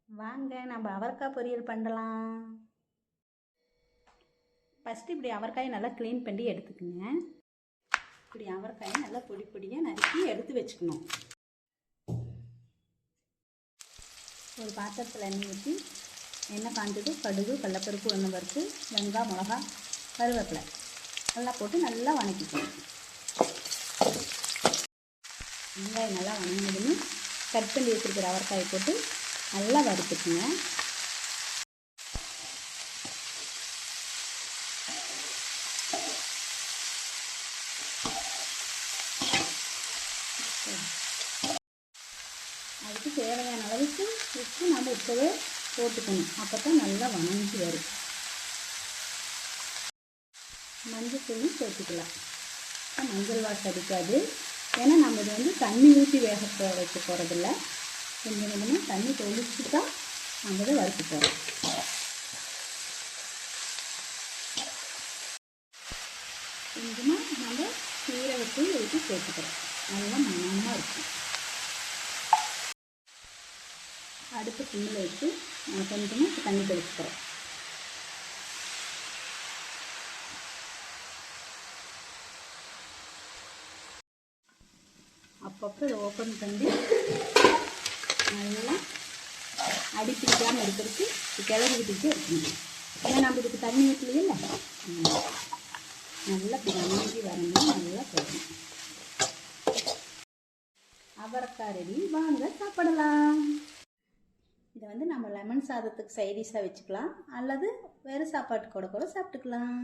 வாங்க நம்ம அவரைக்காய் பொரியல் பண்ணலாம். ஃபஸ்ட்டு இப்படி அவரைக்காயை நல்லா க்ளீன் பண்ணி எடுத்துக்கோங்க. இப்படி அவரைக்காயை நல்லா பொடி பொடியாக நறுக்கி எடுத்து வச்சுக்கணும். ஒரு பாத்திரத்தில் எண்ணெய் ஊற்றி எண்ணெய் காஞ்சது கடுகு, கடலைப்பருப்பு, உளுந்தம் பருப்பு, வெங்காயம், மிளகா, கருவேப்பிலை எல்லாம் போட்டு நல்லா வதக்கிக்கணும். வெங்காயம் நல்லா வதங்கினதுன்னு கட் பண்ணி வச்சுருக்கிற அவரைக்காயை போட்டு நல்லா வறுத்துக்குங்க. அதுக்கு தேவையான அளவுக்கு உப்பு நம்ம இப்போவே போட்டுக்கணும். அப்போ தான் நல்லா வதங்கி வரும். மஞ்சள் தூள் சேர்த்துக்கலாம். மஞ்சள் வாசம் அடிக்காது. ஏன்னா நம்ம இது வந்து தண்ணி ஊற்றி வேக வைக்க போகிறதில்ல. கொஞ்சம் கொஞ்சமாக தண்ணி தொளிச்சு தான் நம்ம இதை வறுக்க போகிறோம். கொஞ்சமாக நம்ம சீரகத்தூள் ஊற்றி சேர்த்துக்கிறோம். நல்லா மணமாக இருக்கும். அடுப்பு சிம்மில் வச்சு கொஞ்சமாக தண்ணி தெளிச்சுக்கிறோம். அப்பப்போ இதை ஓப்பன் பண்ணி நல்லா அடி பிடிக்காமல் இருக்கிறதுக்கு கிளறி விட்டுட்டு இருக்கணும். ஏன்னா நம்ம இதுக்கு தண்ணி ஊற்றலையே இல்லை, நல்லா பின்னாடி வரணும். நல்லா போடணும். அவரைக்காய் ரெடி. வாங்க சாப்பிடலாம். இதை வந்து நம்ம லெமன் சாதத்துக்கு சைடிஷாக வச்சுக்கலாம், அல்லது வேறு சாப்பாட்டு கூட சாப்பிட்டுக்கலாம்.